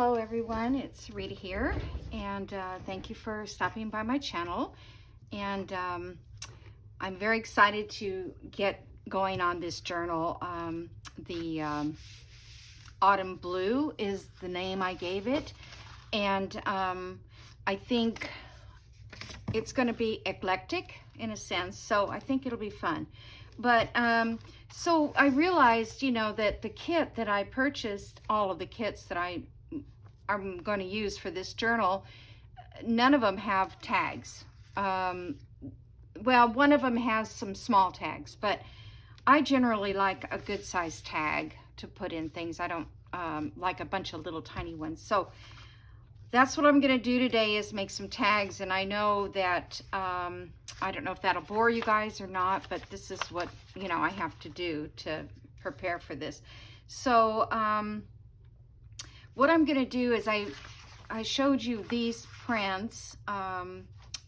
Hello everyone, it's Rita here, and thank you for stopping by my channel. And I'm very excited to get going on this journal. The Autumn Blue is the name I gave it, and I think it's going to be eclectic in a sense, so I think it'll be fun. But so I realized, you know, that the kit that I purchased, all of the kits that I'm going to use for this journal, none of them have tags. Well, one of them has some small tags, but I generally like a good size tag to put in things. I don't like a bunch of little tiny ones. So that's what I'm going to do today, is make some tags. And I know that I don't know if that'll bore you guys or not, but this is what, you know, I have to do to prepare for this. So what I'm going to do is I showed you these prints.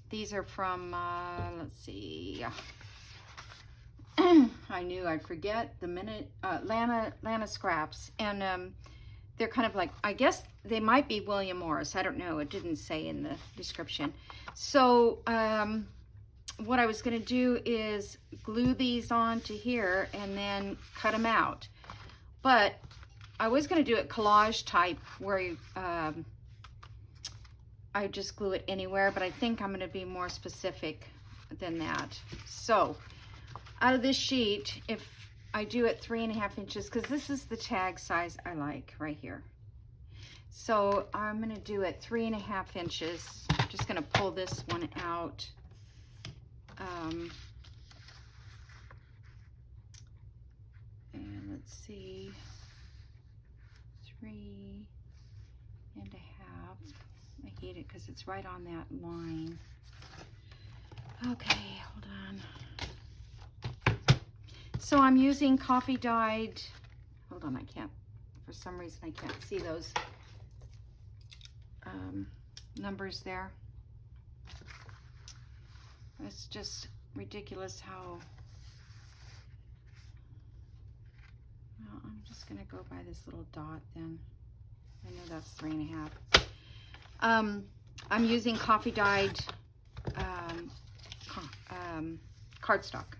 These are from, let's see, I knew I'd forget the minute, Lania scraps. And they're kind of like, I guess they might be William Morris. I don't know. It didn't say in the description. So what I was going to do is glue these on to here and then cut them out. But I was going to do it collage type, where you, I just glue it anywhere, but I think I'm going to be more specific than that. So out of this sheet, if I do it 3.5 inches, because this is the tag size I like right here. So I'm going to do it 3.5 inches. I'm just going to pull this one out. And let's see, 3.5. I hate it because it's right on that line. Okay, hold on. So I'm using coffee dyed, hold on, I can't, for some reason I can't see those numbers there. It's just ridiculous how, well, I'm just gonna go by this little dot then. I know that's 3.5. I'm using coffee dyed cardstock.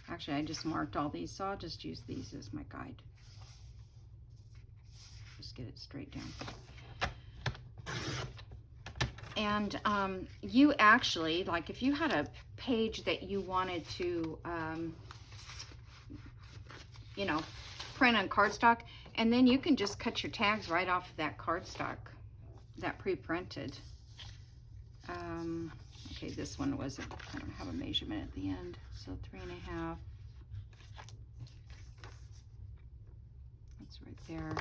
Actually, I just marked all these, so I'll just use these as my guide. Just get it straight down. And you actually, like, if you had a page that you wanted to, you know, print on cardstock, and then you can just cut your tags right off of that cardstock, that pre-printed. Okay, this one wasn't, I don't have a measurement at the end, so 3.5. That's right there.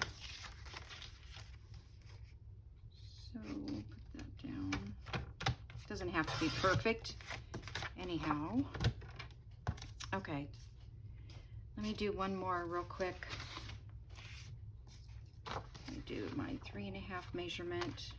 So put that down. Doesn't have to be perfect anyhow. Okay, let me do one more real quick. Let me do my 3.5 measurement.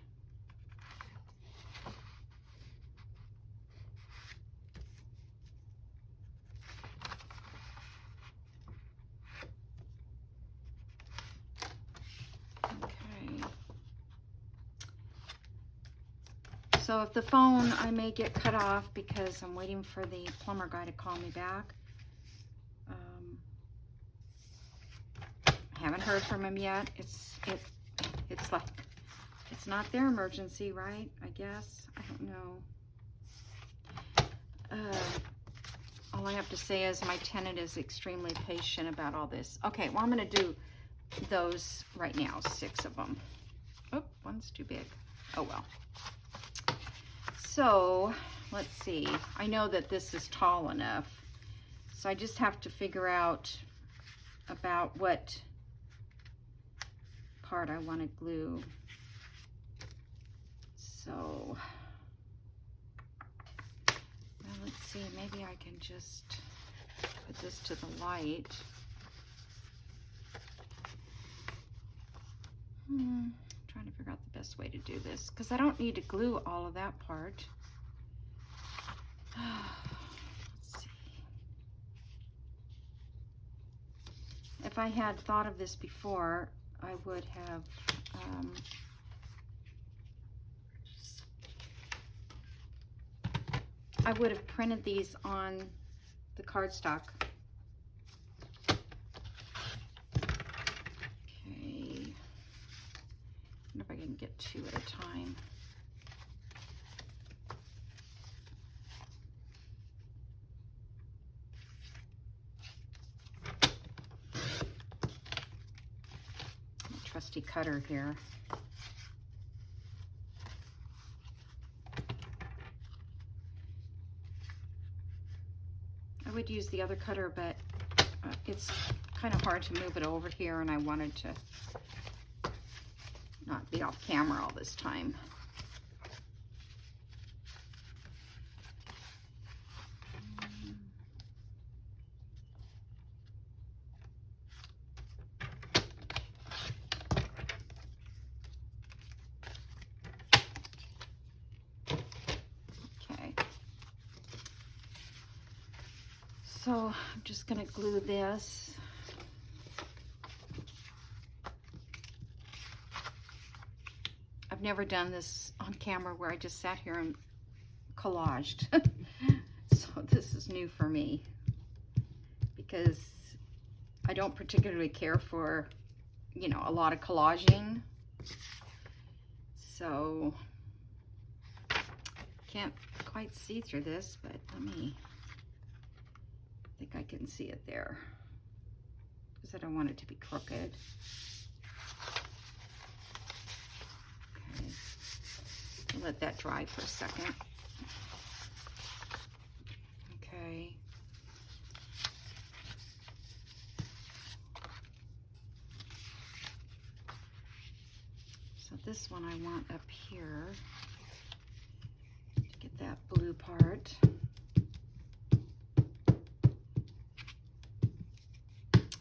So if the phone, I may get cut off because I'm waiting for the plumber guy to call me back. I haven't heard from him yet. It's like, it's not their emergency, right? I guess. I don't know. All I have to say is my tenant is extremely patient about all this. Okay, well, I'm going to do those right now, 6 of them. Oh, one's too big. Oh, well. So let's see, I know that this is tall enough, so I just have to figure out about what part I want to glue. So well, let's see, maybe I can just put this to the light. Trying to figure out the best way to do this, because I don't need to glue all of that part. Let's see. If I had thought of this before, I would have printed these on the cardstock. Okay, I wonder if I can get 2 at a time. Trusty cutter here. I would use the other cutter, but it's kind of hard to move it over here, and I wanted to not be off camera all this time. So I'm just going to glue this. I've never done this on camera where I just sat here and collaged. So this is new for me because I don't particularly care for, you know, a lot of collaging. So can't quite see through this, but let me, I think I can see it there because I don't want it to be crooked. Okay, I'll let that dry for a second. Okay. So this one I want up here to get that blue part.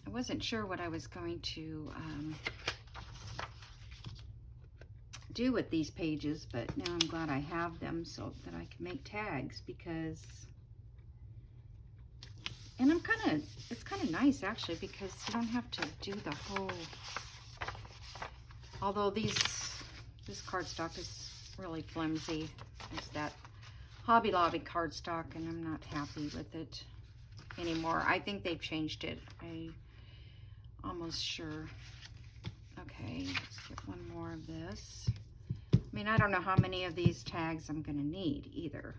I wasn't sure what I was going to do with these pages, but now I'm glad I have them so that I can make tags, because, and it's kind of nice actually, because you don't have to do the whole, although this cardstock is really flimsy. It's that Hobby Lobby cardstock, and I'm not happy with it anymore. I think they've changed it. I'm almost sure. Okay, let's get one more of this. I mean, I don't know how many of these tags I'm going to need either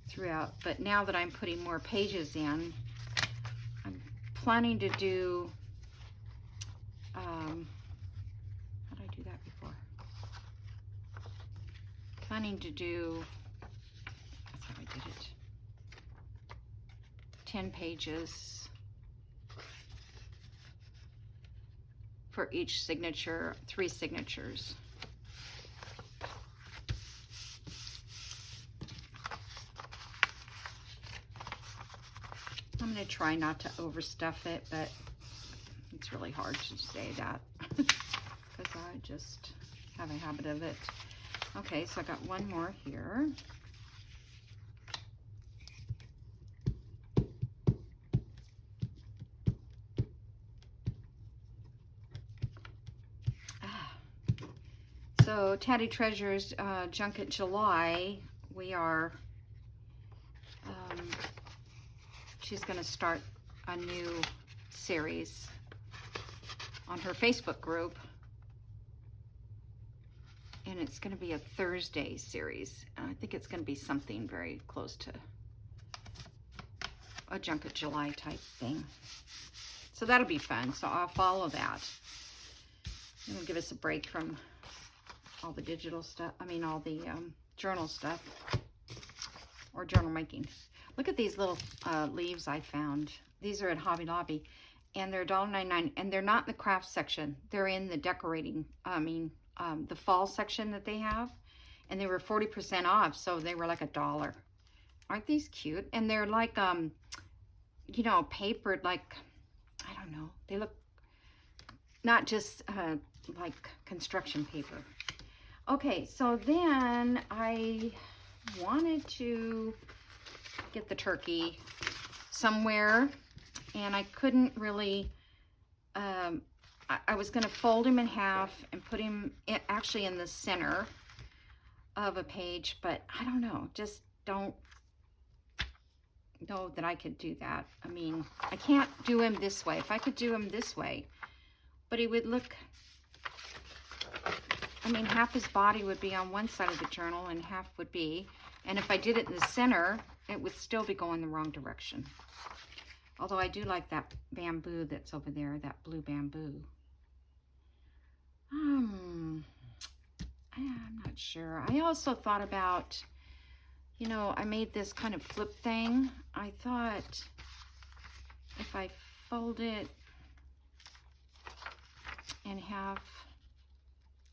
throughout, but now that I'm putting more pages in, I'm planning to do, how did I do that before? Planning to do, that's how I did it, 10 pages for each signature, 3 signatures. I'm going to try not to overstuff it, but it's really hard to say that because I just have a habit of it. Okay, so I got one more here. So Tatty Treasures Junket July, we are, she's going to start a new series on her Facebook group, and it's going to be a Thursday series. I think it's going to be something very close to a Junket July type thing. So that'll be fun. So I'll follow that. It'll give us a break from all the digital stuff, I mean all the journal stuff or journal making. Look at these little leaves I found. These are at Hobby Lobby, and they're $1.99, and they're not in the craft section. They're in the decorating, the fall section that they have, and they were 40% off, so they were like $1. Aren't these cute? And they're like, you know, papered, like, I don't know. They look not just like construction paper. Okay, so then I wanted to get the turkey somewhere, and I couldn't really I was going to fold him in half and put him actually in the center of a page, but I don't know, just don't know that I could do that. I mean, I can't do him this way. If I could do him this way, but he would look, I mean, half his body would be on one side of the journal and half would be, and if I did it in the center, it would still be going the wrong direction. Although I do like that bamboo that's over there, that blue bamboo. I'm not sure. I also thought about, you know, I made this kind of flip thing. I thought if I fold it in half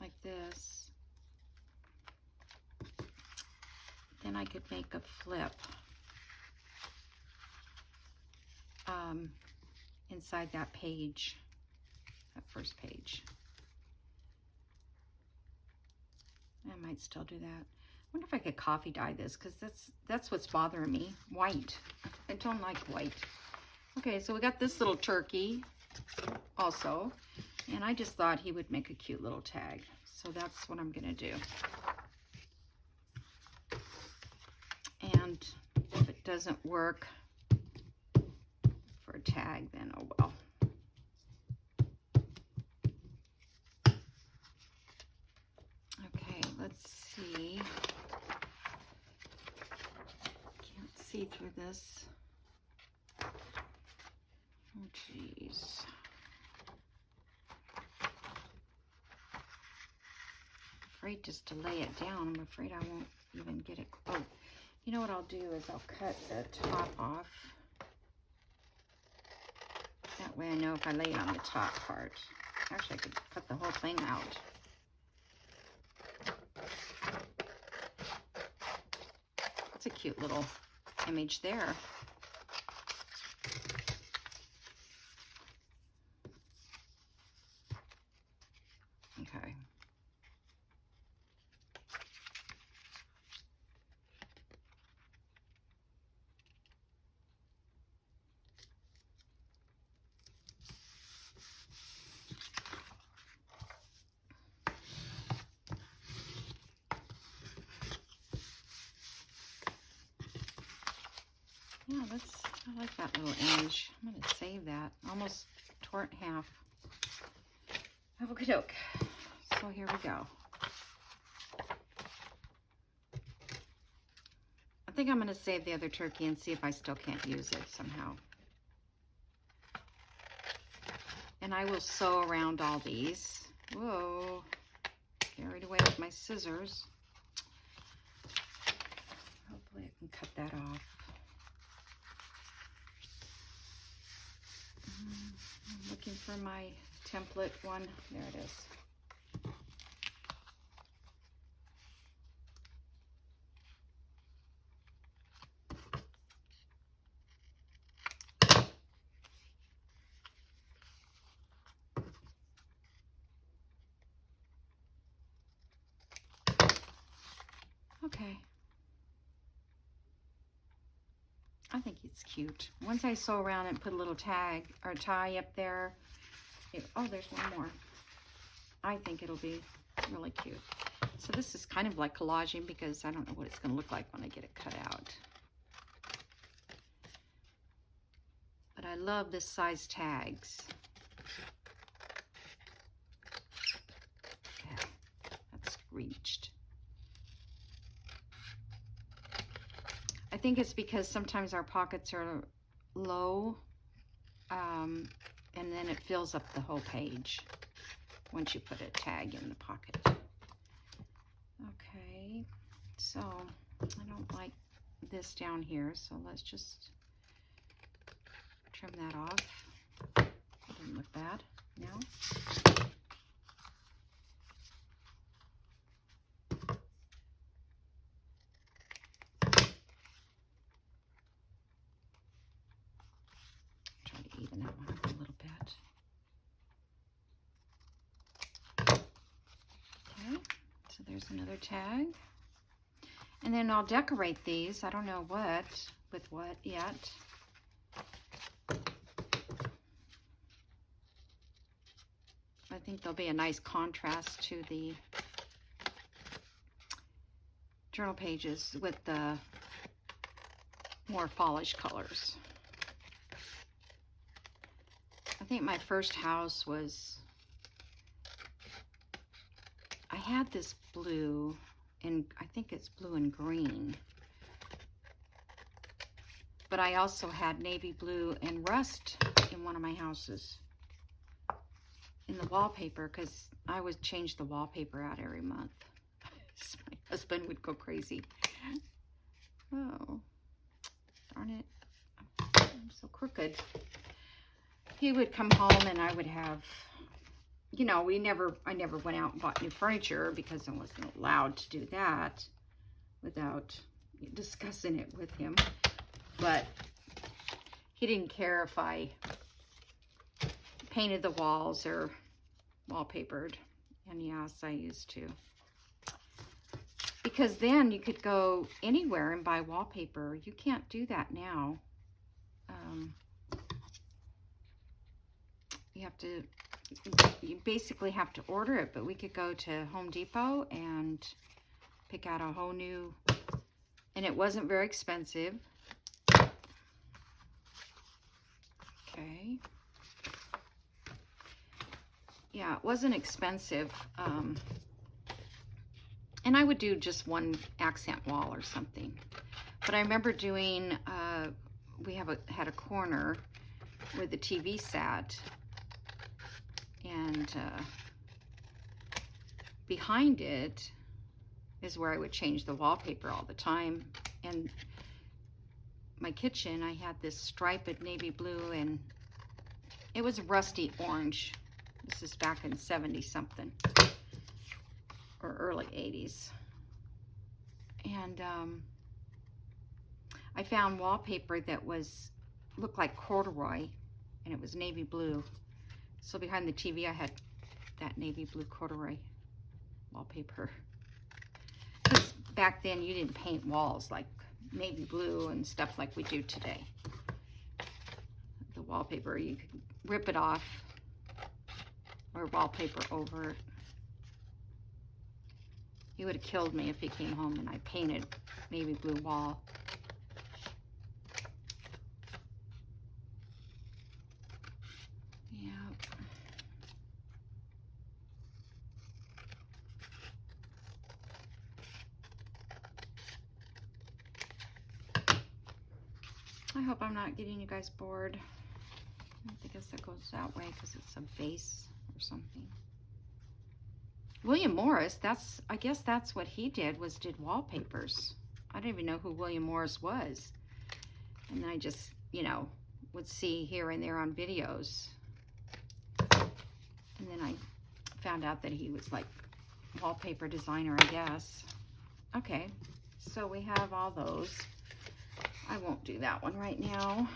like this, then I could make a flip inside that page, that first page. I might still do that. I wonder if I could coffee dye this, because that's what's bothering me. White. I don't like white. Okay, so we got this little turkey also, and I just thought he would make a cute little tag. So that's what I'm gonna do. And if it doesn't work for a tag, then oh well. Okay, let's see. Can't see through this. Oh, geez. I'm afraid just to lay it down. I'm afraid I won't even get it. Oh, you know what I'll do is I'll cut the top off. That way I know if I lay it on the top part. Actually, I could cut the whole thing out. That's a cute little image there. Okay. Yeah, I like that little image. I'm going to save that. Almost tore it in half. Okey-doke. So here we go. I think I'm going to save the other turkey and see if I still can't use it somehow. And I will sew around all these. Whoa. Carried away with my scissors. Hopefully I can cut that off. I'm looking for my template one. There it is. Okay. I think it's cute. Once I sew around and put a little tag or tie up there. Oh, there's one more. I think it'll be really cute. So this is kind of like collaging because I don't know what it's going to look like when I get it cut out. But I love this size tags. Okay, that's reached. I think it's because sometimes our pockets are low, and then it fills up the whole page once you put a tag in the pocket. Okay, so I don't like this down here, so let's just trim that off. Doesn't look bad, no? Try to even that one up a little bit. Okay, so there's another tag. And then I'll decorate these. I don't know what, with what yet. think they'll be a nice contrast to the journal pages with the more foliage colors. I think my first house was, I had this blue, and I think it's blue and green. But I also had navy blue and rust in one of my houses in the wallpaper, because I would change the wallpaper out every month. So my husband would go crazy. Oh, darn it. I'm so crooked. He would come home and I would have, you know, I never went out and bought new furniture because I wasn't allowed to do that without discussing it with him. But he didn't care if I painted the walls or wallpapered. And yes, I used to. Because then you could go anywhere and buy wallpaper. You can't do that now. You basically have to order it, but we could go to Home Depot and pick out a whole new, and it wasn't very expensive. Okay. Yeah, it wasn't expensive. And I would do just one accent wall or something. But I remember doing, we had a corner where the TV sat, and behind it is where I would change the wallpaper all the time. And my kitchen, I had this striped navy blue, and it was rusty orange. This is back in 70 something or early 80s. And I found wallpaper that looked like corduroy, and it was navy blue. So behind the TV, I had that navy blue corduroy wallpaper. Because back then, you didn't paint walls like navy blue and stuff like we do today. The wallpaper, you could rip it off or wallpaper over it. He would have killed me if he came home and I painted navy blue wall. I hope I'm not getting you guys bored. I guess that goes that way because it's a vase or something. William Morris, I guess that's what he did, did wallpapers. I didn't even know who William Morris was. And then I just, you know, would see here and there on videos. And then I found out that he was like wallpaper designer, I guess. Okay, so we have all those. I won't do that one right now.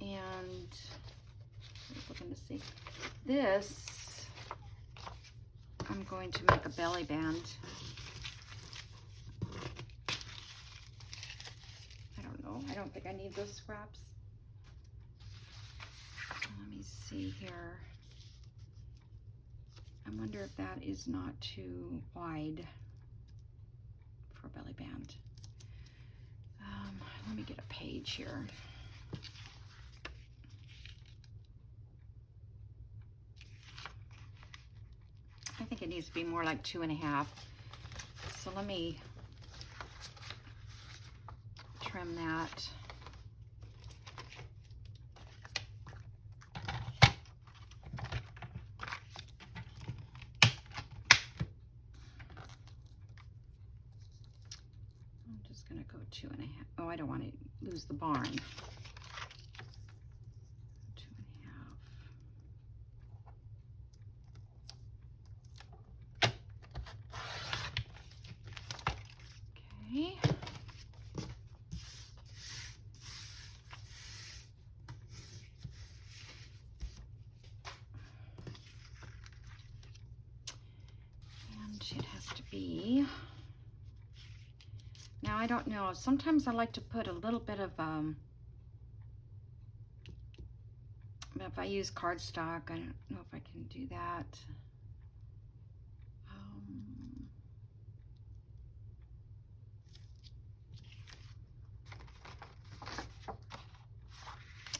And I'm looking to see. This, I'm going to make a belly band. I don't know. I don't think I need those scraps. Let me see here. I wonder if that is not too wide for a belly band. Let me get a page here. I think it needs to be more like 2.5. So let me trim that. I'm just gonna go 2.5. Oh, I don't want to lose the barn. 2.5. Okay. And it has to be. Now, I don't know. Sometimes I like to put a little bit of if I use cardstock, I don't know if I can do that.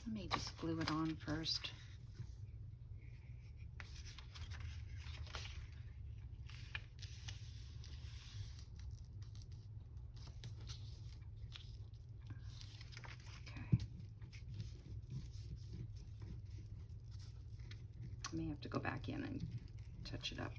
Let me just glue it on first. Okay. I may have to go back in and touch it up.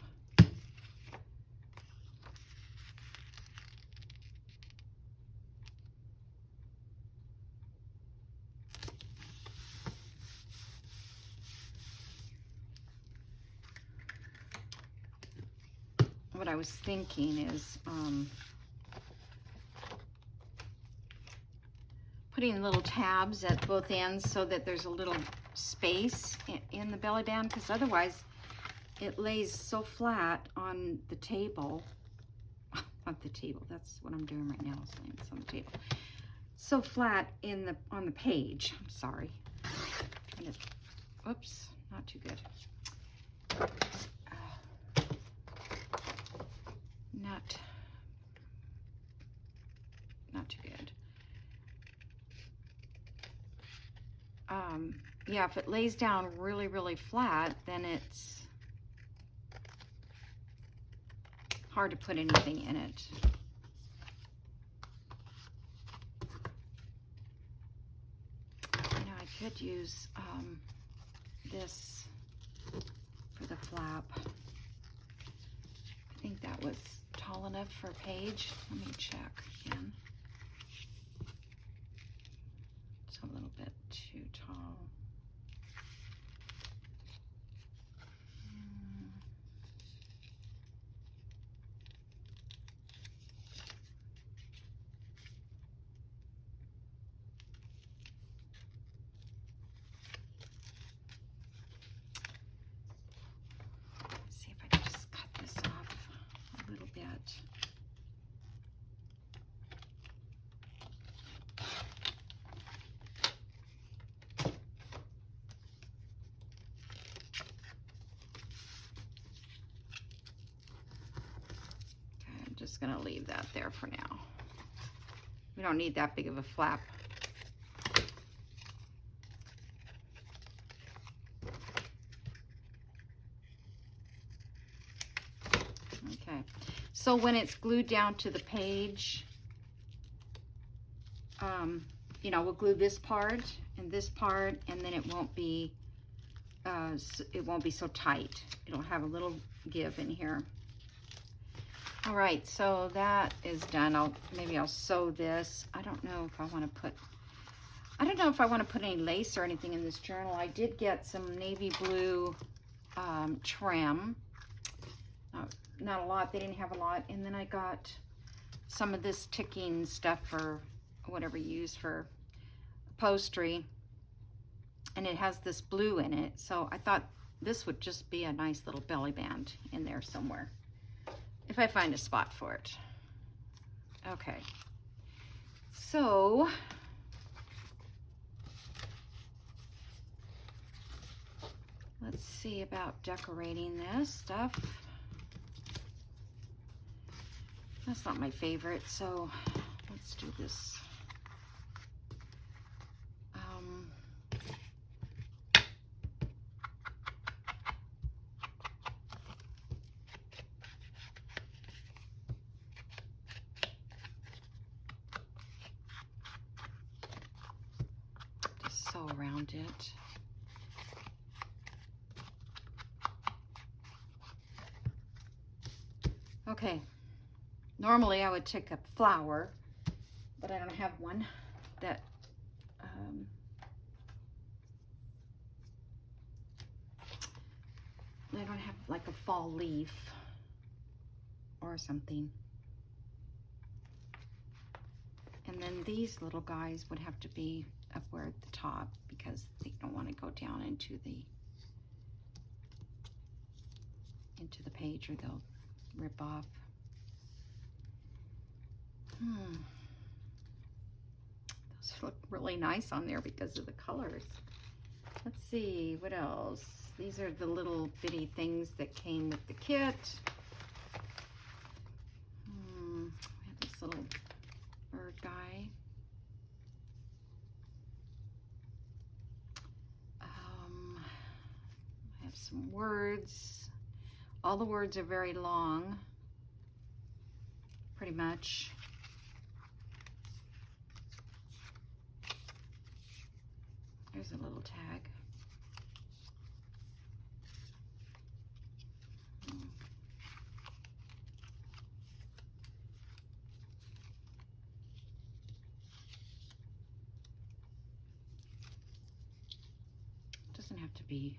What I was thinking is putting little tabs at both ends so that there's a little space in the belly band, because otherwise it lays so flat on the table. Not the table, that's what I'm doing right now, is laying this on the table. So flat on the page. I'm sorry. Oops, not too good. Not too good. Yeah, if it lays down really, really flat, then it's hard to put anything in it. You know, I could use this for the flap. I think that was tall enough for a page. Let me check again. It's a little bit too tall. Let's see if I can just cut this off a little bit. Just gonna leave that there for now. We don't need that big of a flap. Okay, so when it's glued down to the page, you know, we'll glue this part, and then it won't be so tight. It'll have a little give in here. All right, so that is done. Maybe I'll sew this. I don't know if I want to put any lace or anything in this journal. I did get some navy blue trim. Not a lot. They didn't have a lot. And then I got some of this ticking stuff for whatever you use for upholstery. And it has this blue in it. So I thought this would just be a nice little belly band in there somewhere, if I find a spot for it. Okay, so let's see about decorating this stuff. That's not my favorite, so let's do this. Sew around it. Okay, normally I would take a flower, but I don't have one that I don't have like a fall leaf or something. And then these little guys would have to be up where at the top, because they don't want to go down into the page, or they'll rip off. Those look really nice on there because of the colors. Let's see, what else? These are the little bitty things that came with the kit. We have this little bird guy. I have some words. All the words are very long, pretty much. There's a little tag. Doesn't have to be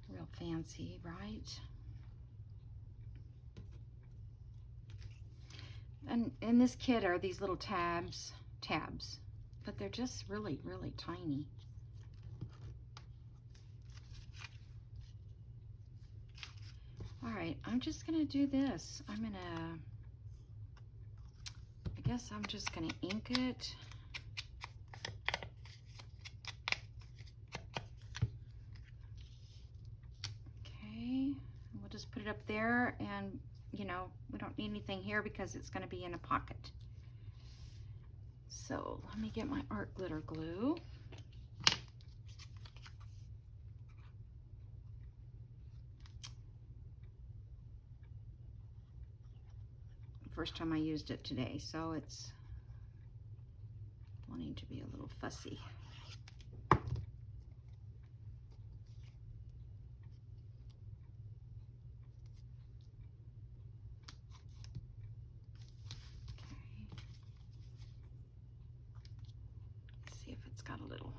real fancy, right? And in this kit are these little tabs, but they're just really, really tiny. All right, I'm just gonna do this. I guess I'm just gonna ink it. Okay, we'll just put it up there, and you know, we don't need anything here because it's gonna be in a pocket. So let me get my art glitter glue. First time I used it today, so it's wanting to be a little fussy. Got a little.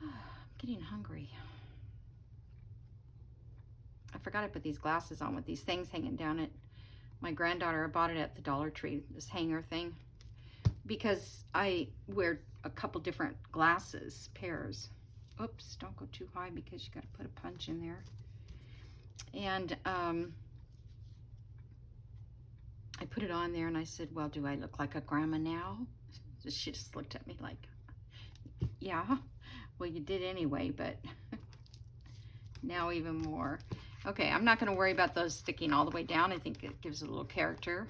I'm getting hungry. I forgot I put these glasses on with these things hanging down it. My granddaughter bought it at the Dollar Tree, this hanger thing, because I wear a couple different glasses, pairs. Oops, don't go too high because you got to put a punch in there. And I put it on there and I said, well, do I look like a grandma now? She just looked at me like, yeah, well, you did anyway, but now even more. Okay, I'm not going to worry about those sticking all the way down. I think it gives a little character.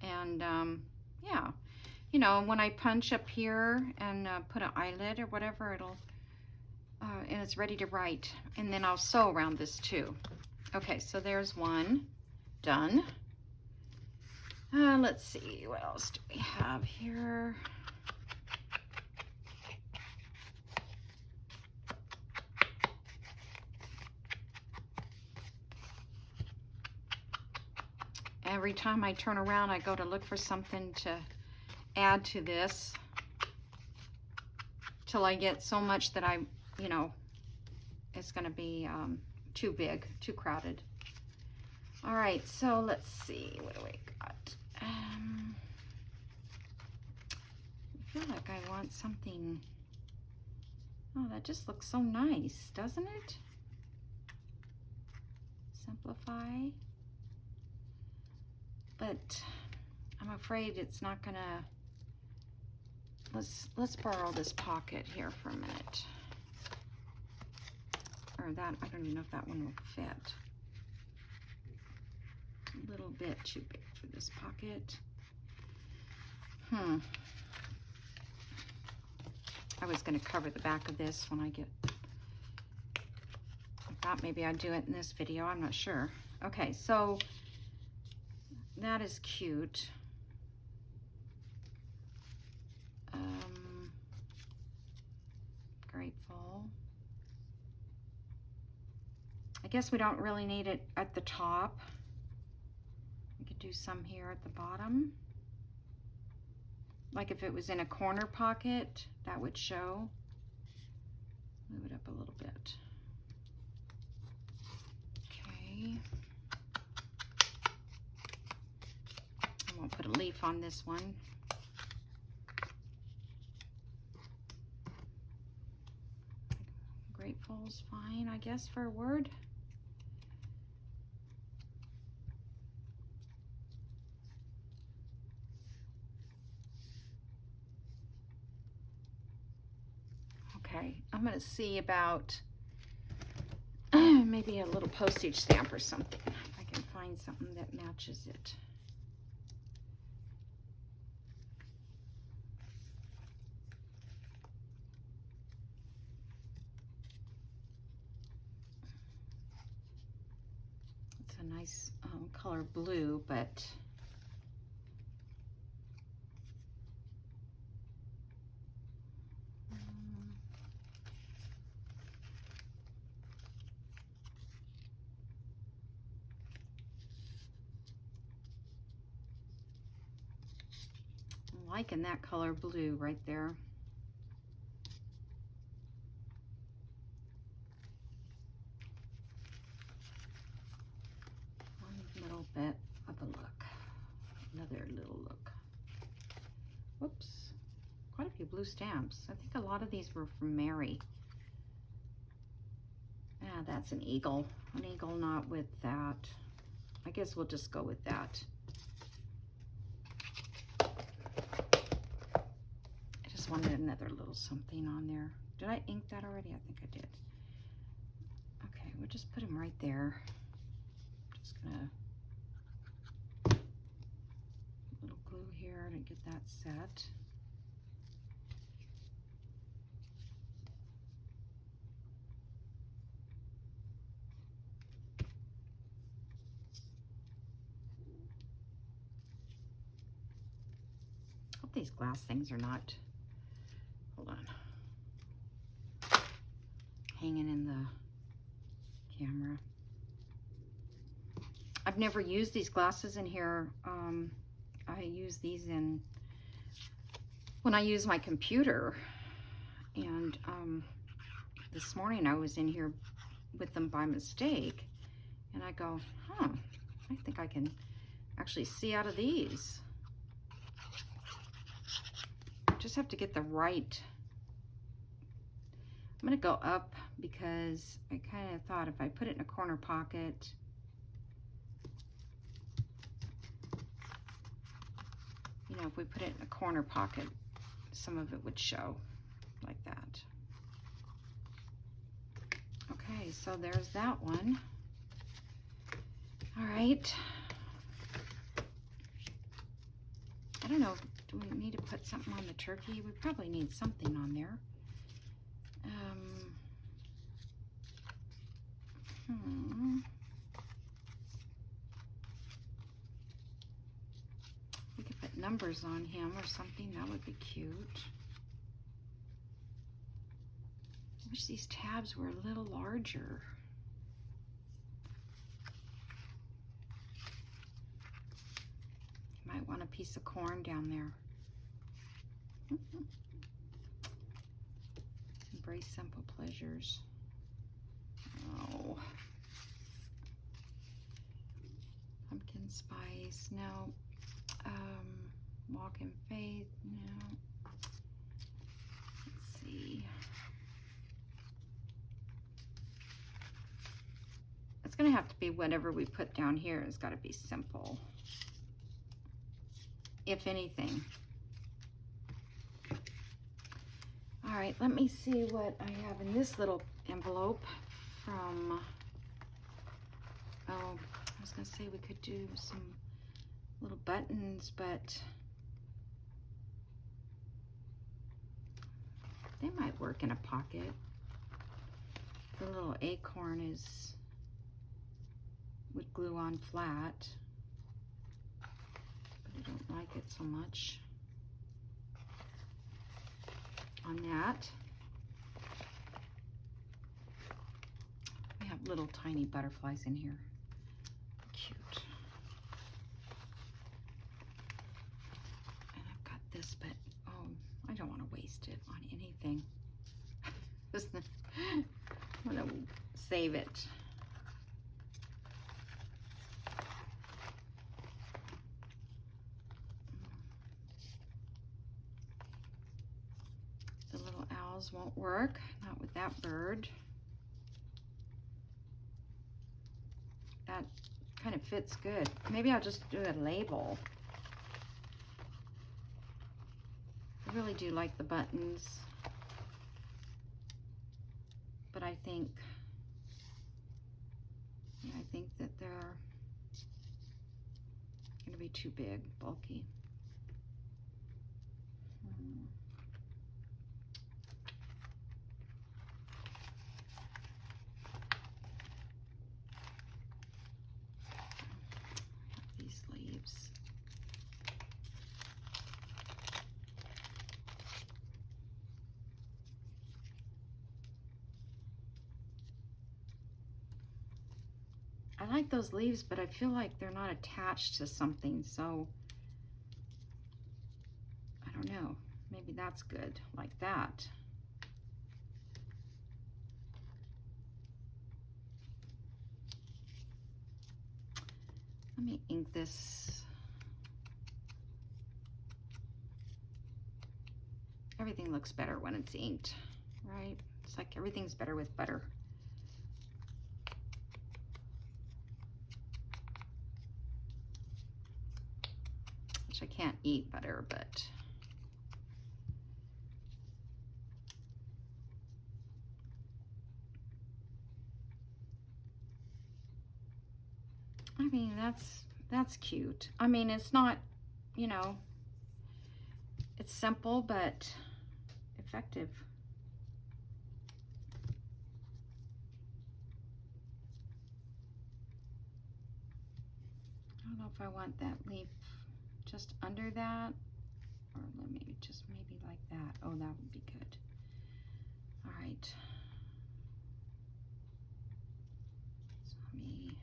And yeah, you know, when I punch up here and put an eyelid or whatever, it'll, and it's ready to write. And then I'll sew around this too. Okay, so there's one done. Let's see, what else do we have here? Every time I turn around, I go to look for something to add to this till I get so much that you know, it's gonna be too big, too crowded. All right, so let's see, what do we got? I feel like I want something. Oh, that just looks so nice, doesn't it? Simplify. But I'm afraid it's not gonna. Let's borrow this pocket here for a minute. Or that, I don't even know if that one will fit. A little bit too big for this pocket. I was going to cover the back of this when I get. I thought maybe I'd do it in this video. I'm not sure. Okay, so that is cute. Grateful. I guess we don't really need it at the top. We could do some here at the bottom. Like if it was in a corner pocket, that would show. Move it up a little bit. Okay. I won't put a leaf on this one. Grateful's fine, I guess, for a word. I'm gonna see about maybe a little postage stamp or something. If I can find something that matches it. It's a nice color blue, but I'm liking that color blue right there. One little bit of a look. Another little look. Whoops. Quite a few blue stamps. I think a lot of these were from Mary. Ah, that's an eagle. An eagle not with that. I guess we'll just go with that. I just wanted another little something on there. Did I ink that already? I think I did. Okay, we'll just put them right there. Just gonna little glue here to get that set. Hope these glass things are not, hold on, hanging in the camera. I've never used these glasses in here. I use these in when I use my computer, and this morning I was in here with them by mistake, and I go, I think I can actually see out of these. Just have to get the right. I'm gonna go up because I kind of thought if I put it in a corner pocket, you know, if we put it in a corner pocket, some of it would show like that. Okay, so there's that one. All right. I don't know, do we need to put something on the turkey? We probably need something on there. We could put numbers on him or something. That would be cute. I wish these tabs were a little larger. You might want a piece of corn down there. Embrace simple pleasures. Oh. Pumpkin spice, no. Walk in faith, no. Let's see. It's gonna have to be whatever we put down here. It's gotta be simple, if anything. All right, let me see what I have in this little envelope from, oh, I was gonna say we could do some little buttons, but they might work in a pocket. The little acorn would glue on flat, but I don't like it so much on that. We have little tiny butterflies in here. Cute. And I've got this, but oh, I don't want to waste it on anything. I'm gonna save it. The little owls won't work, not with that bird. That kind of fits good. Maybe I'll just do a label. I really do like the buttons. I think, yeah, I think that they're going to be too big, bulky. These leaves. I like those leaves, but I feel like they're not attached to something, so I don't know. Maybe that's good, like that. Let me ink this. Everything looks better when it's inked, right? It's like everything's better with butter. Which I can't eat butter, but I mean, that's cute. I mean, it's not, you know, it's simple but effective. I don't know if I want that leaf just under that, or maybe just maybe like that. Oh, that would be good. All right. So let me.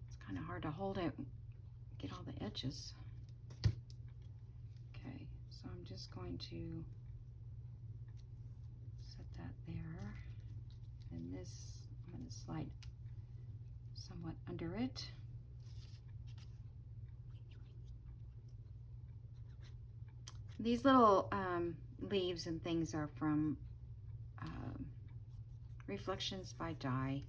It's kind of hard to hold it, get all the edges. Okay, so I'm just going to set that there, and this I'm going to slide somewhat under it. These little leaves and things are from Reflections by Di.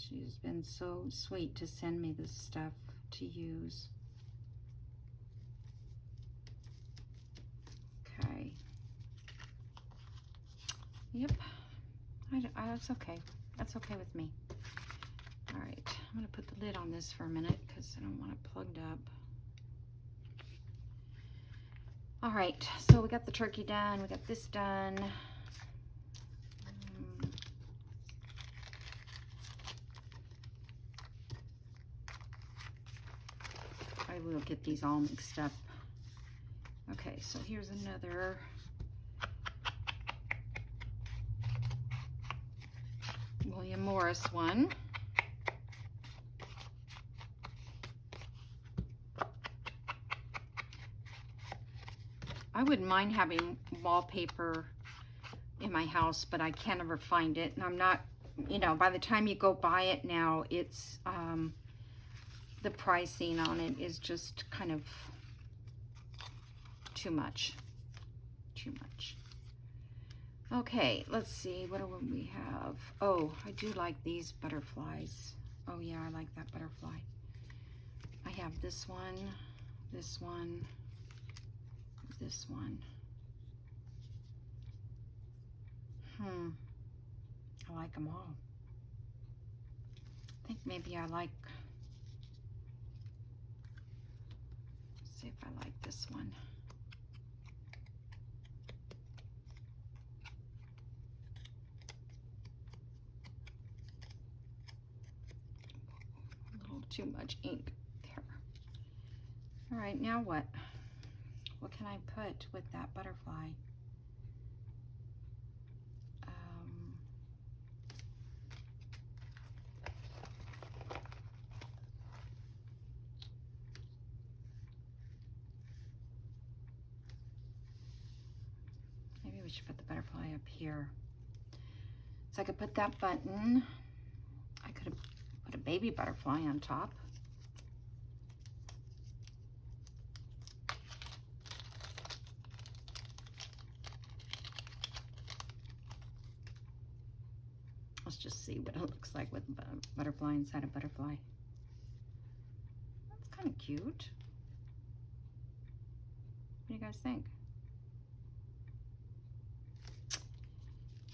She's been so sweet to send me this stuff to use. Okay. Yep. That's okay. That's okay with me. All right. I'm going to put the lid on this for a minute because I don't want it plugged up. All right. So we got the turkey done. We got this done. I will get these all mixed up. Okay, so here's another William Morris one. I wouldn't mind having wallpaper in my house, but I can't ever find it. And I'm not, you know, by the time you go buy it now, it's, the pricing on it is just kind of too much. Too much. Okay, let's see. What do we have? Oh, I do like these butterflies. Oh yeah, I like that butterfly. I have this one, this one, this one. I like them all. I think maybe I like, let's see if I like this one. A little too much ink there. All right, now what? What can I put with that butterfly? Maybe we should put the butterfly up here. So I could put that button. I could have put a baby butterfly on top. Let's just see what it looks like with a butterfly inside a butterfly. That's kind of cute. do you guys think?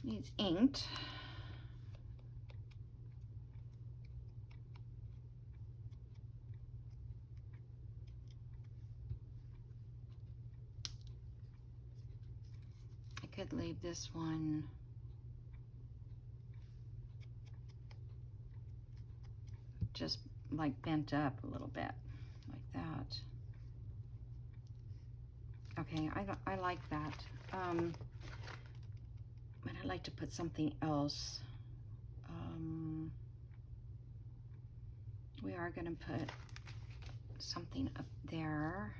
Needs inked. I could leave this one just like bent up a little bit, like that. Okay, I like that. But I'd like to put something else. We are going to put something up there.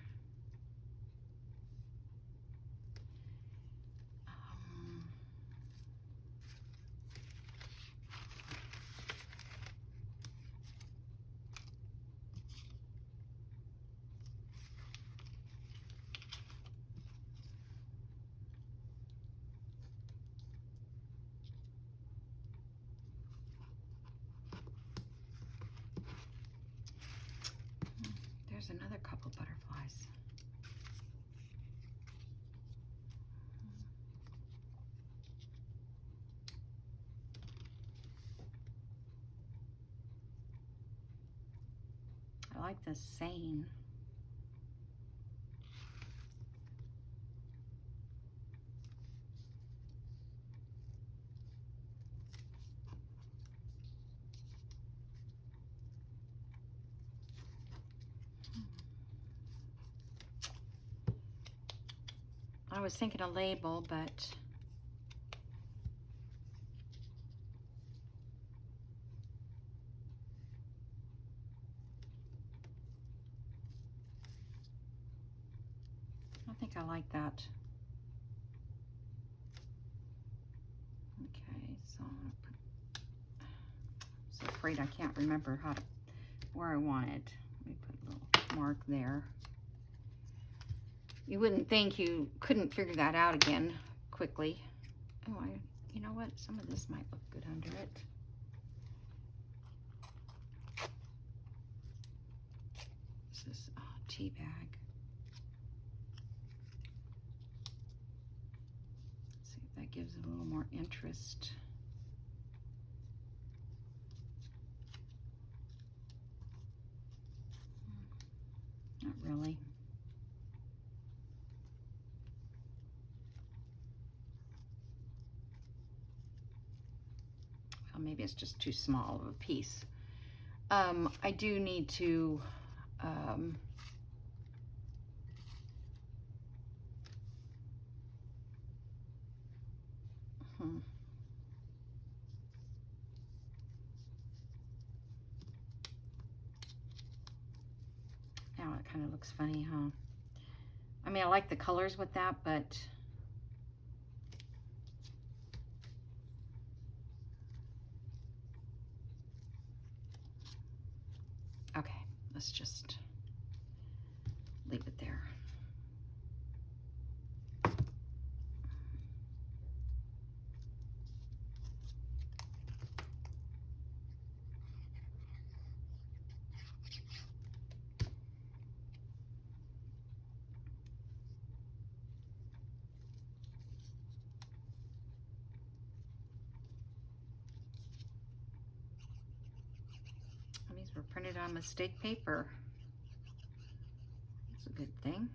There's another couple butterflies. I like this saying. I was thinking a label, but I think I like that. Okay, so I'm gonna put, I'm so afraid I can't remember where I want it. Let me put a little mark there. You wouldn't think you couldn't figure that out again quickly. Oh, you know what? Some of this might look good under it. This is tea bag. Let's see if that gives it a little more interest. Not really. Well, maybe it's just too small of a piece. I do need to Now it kind of looks funny, huh? I mean, I like the colors with that, but okay, let's just leave it there. These were printed on mistake paper. That's a good thing.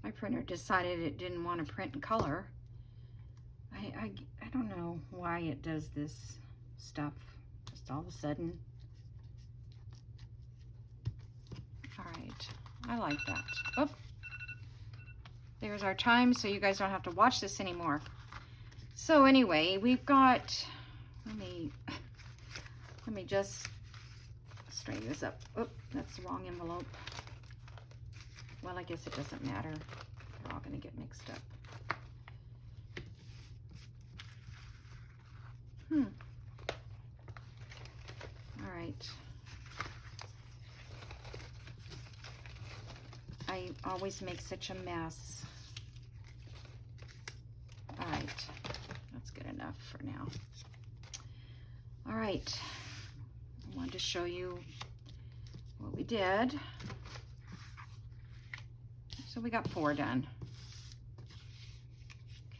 My printer decided it didn't want to print in color. I don't know why it does this stuff, just all of a sudden. All right, I like that. Oh, there's our time, so you guys don't have to watch this anymore. So anyway, we've got, let me just straighten this up. Oh, that's the wrong envelope. Well, I guess it doesn't matter. They're all gonna get mixed up. All right. I always make such a mess. All right, that's good enough for now. All right, I wanted to show you what we did. So we got 4 done.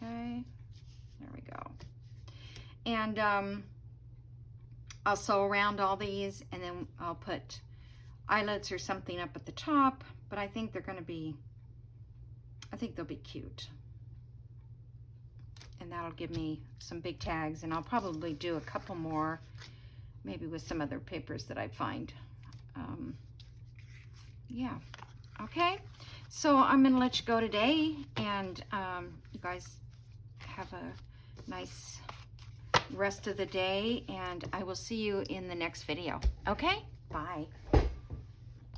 Okay, there we go. And I'll sew around all these, and then I'll put eyelets or something up at the top, but I think they're gonna be, I think they'll be cute. And that'll give me some big tags, and I'll probably do a couple more, maybe with some other papers that I find. Yeah, okay. So I'm gonna let you go today, and you guys have a nice rest of the day, and I will see you in the next video. Okay, bye.